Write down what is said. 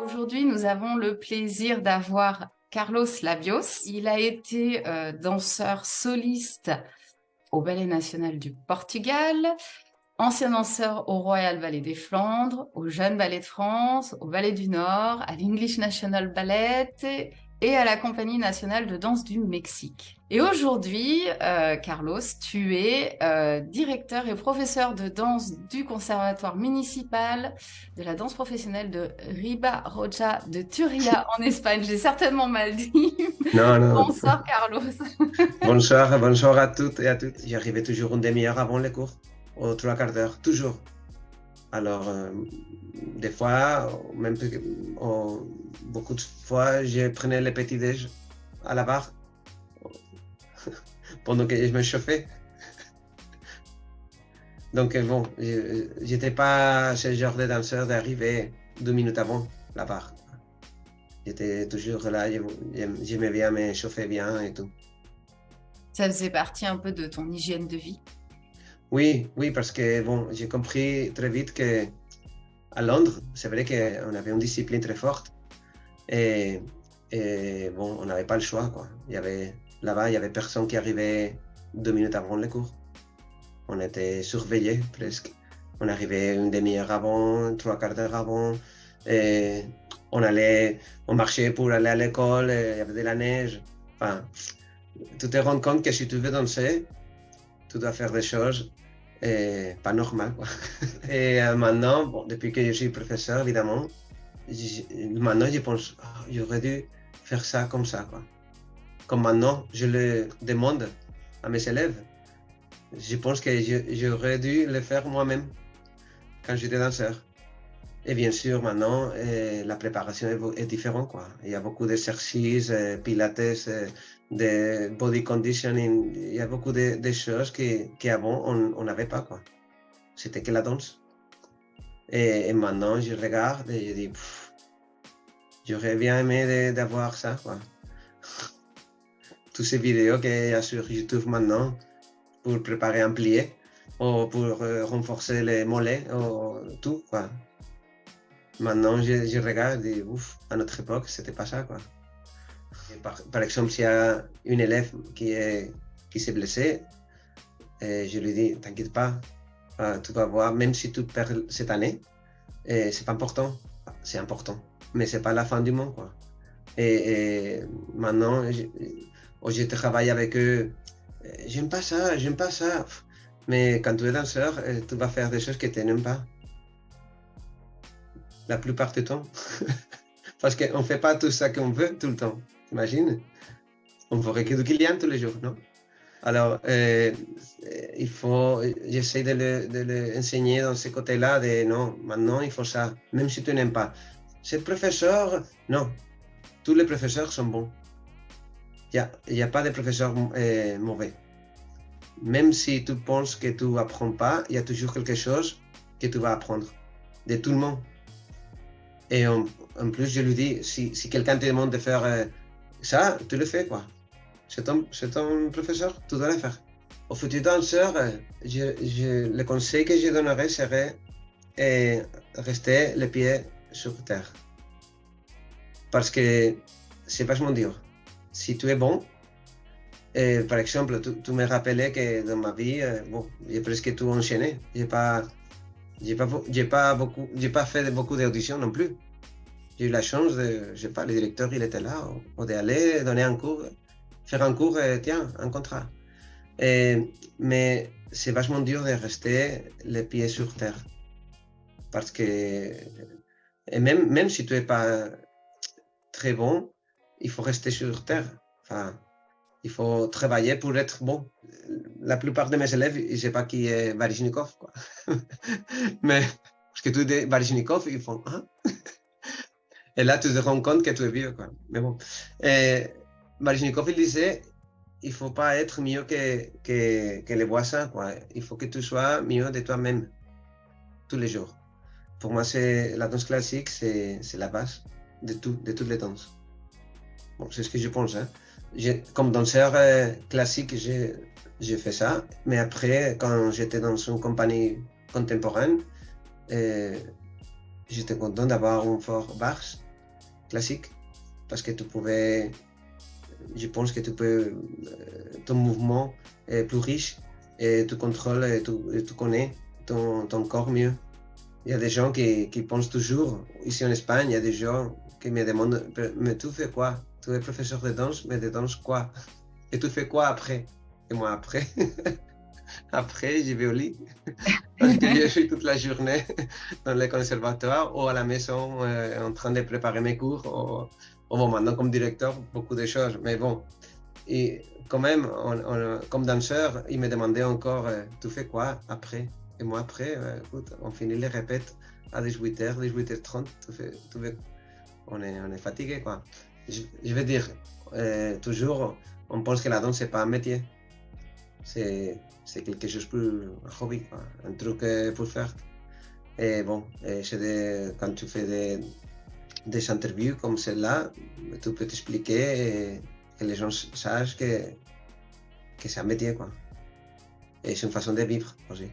Aujourd'hui, nous avons le plaisir d'avoir Carlos Labios. Il a été danseur soliste au Ballet national du Portugal, ancien danseur au Royal Ballet des Flandres, au Jeune Ballet de France, au Ballet du Nord, à l'English National Ballet et à la Compagnie nationale de danse du Mexique. Et aujourd'hui, Carlos, tu es directeur et professeur de danse du Conservatoire municipal de la danse professionnelle de Riba-Roja de Turia en Espagne. J'ai certainement mal dit. Non, non. Bonsoir, Carlos. Bonsoir, bonsoir à toutes et à toutes. J'arrivais toujours une demi-heure avant les cours, aux trois quarts d'heure, toujours. Alors, des fois, même beaucoup de fois, je prenais le petit-déj à la barre pendant que je me chauffais. Donc, bon, j'étais pas ce genre de danseur d'arriver 2 minutes avant la barre. J'étais toujours là, j'aimais bien me chauffer bien et tout. Ça faisait partie un peu de ton hygiène de vie. Oui, oui, parce que bon, j'ai compris très vite que à Londres, c'est vrai qu'on avait une discipline très forte et, et bon, on n'avait pas le choix, quoi. Là-bas, il y avait personne qui arrivait 2 minutes avant le cours. On était surveillés presque. On arrivait une demi-heure avant, trois quarts d'heure avant. Et on marchait pour aller à l'école, et il y avait de la neige. Enfin, tu te rends compte que si tu veux danser, tu dois faire des choses pas normales, quoi. Et maintenant, bon, depuis que je suis professeur, évidemment, maintenant je pense, ah, j'aurais dû faire ça comme ça, quoi. Comme maintenant, je le demande à mes élèves. Je pense que j'aurais dû le faire moi-même quand j'étais danseur. Et bien sûr, maintenant, la préparation est différente, quoi. Il y a beaucoup d'exercices, pilates, de body conditioning. Il y a beaucoup de choses qu'avant, on n'avait pas, quoi. C'était que la danse. Et maintenant, je regarde et je dis, j'aurais bien aimé d'avoir ça, quoi. Toutes ces vidéos qu'il y a sur YouTube maintenant pour préparer un plié ou pour renforcer les mollets ou tout, quoi. Maintenant, je regarde et ouf, à notre époque, c'était pas ça, quoi. Par exemple, s'il y a une élève qui s'est blessée, je lui dis, t'inquiète pas, tu vas voir, même si tu perds cette année, c'est pas important, c'est important, mais c'est pas la fin du monde, quoi. Et maintenant, je travaille avec eux, j'aime pas ça, mais quand tu es danseur, tu vas faire des choses que tu n'aimes pas, la plupart du temps. Parce qu'on ne fait pas tout ça qu'on veut tout le temps. T'imagines? On ferait que du client tous les jours, non? Alors, j'essaie de le enseigner dans ce côté-là, de non, maintenant il faut ça, même si tu n'aimes pas. Ce professeur, non, tous les professeurs sont bons. Il y a pas de professeur mauvais. Même si tu penses que tu n'apprends pas, il y a toujours quelque chose que tu vas apprendre de tout le monde. Et en plus, je lui dis, si quelqu'un te demande de faire ça, tu le fais, quoi. C'est ton professeur, tu dois le faire. Au futur danseur, le conseil que je donnerais serait rester les pieds sur terre. Parce que c'est vachement dur. Si tu es bon, par exemple, tu me rappelais que dans ma vie, bon, j'ai presque tout enchaîné. J'ai pas fait beaucoup d'auditions non plus. J'ai eu la chance de, je sais pas, le directeur, il était là, ou d'aller donner un cours, faire un cours, tiens, un contrat. Mais c'est vachement dur de rester les pieds sur terre. Parce que, et même si tu es pas très bon, il faut rester sur terre. Enfin, il faut travailler pour être bon. La plupart de mes élèves, je ne sais pas qui est Baryshnikov, quoi. Mais, parce que tous les Baryshnikov, ils font, hein? Et là, tu te rends compte que tu es vieux, quoi. Mais bon. Baryshnikov, il disait, il ne faut pas être mieux que les voisins, quoi. Il faut que tu sois mieux de toi-même, tous les jours. Pour moi, la danse classique, c'est la base de toutes les danses. Bon, c'est ce que je pense, hein. Comme danseur classique, j'ai fait ça. Mais après, quand j'étais dans une compagnie contemporaine, j'étais content d'avoir un fort basse classique, parce que tu pouvais, je pense que tu peux, ton mouvement est plus riche et tu contrôles et tu connais ton corps mieux. Il y a des gens qui pensent toujours, ici en Espagne, il y a des gens qui me demandent, mais tu fais quoi? Tu es professeur de danse, mais de danse quoi? Et tu fais quoi après? Et moi après, après je vais au lit, parce que je suis toute la journée dans le conservatoire ou à la maison en train de préparer mes cours, ou bon, maintenant comme directeur, beaucoup de choses, mais bon. Et quand même, comme danseur, il me demandait encore, tu fais quoi après? Et moi après, écoute, on finit les répètes à 18h, 18h30, on est fatigué, quoi. Je veux dire, toujours, on pense que la danse, c'est pas un métier. C'est quelque chose plus un hobby, quoi, un truc pour faire. Et bon, quand tu fais des interviews comme celle-là, tu peux t'expliquer et que les gens sachent que c'est un métier, quoi. Et c'est une façon de vivre aussi.